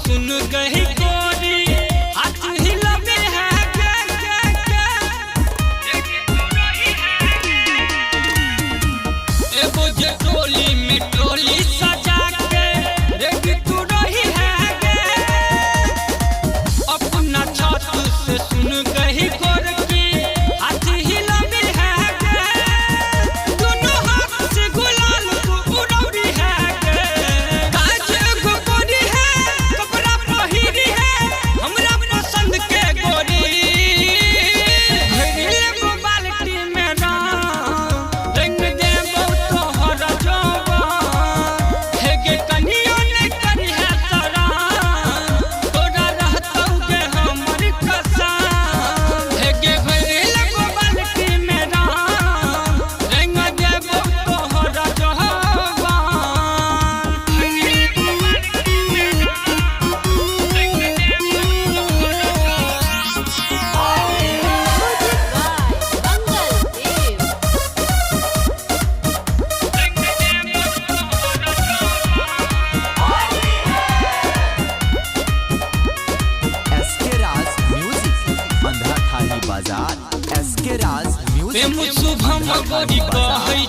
सुन गई गोरी हाथ हिलावे है एगो जे टोली में टोली सजा के रेडी तू रही है अपना छत से सुन गई गोरकी हाथ हिलावे है दोनों हाथ से गुलाल को उड़ौरी है काज एगो गोरी है कपड़ा पहिरी है हमरा पसंद के गोरी घरेले को बाल्टी में रंग देबो तोहर जवान हेगे कनियो ने करी है तोरा तोरा रहतौ गे हमर कसम हेगे घरेले को बाल्टी में रंग देबो तोहर एसके राज म्यूजिक अंधा थाली बाजार एसके राज म्यूजिक शुभम गोरी कहै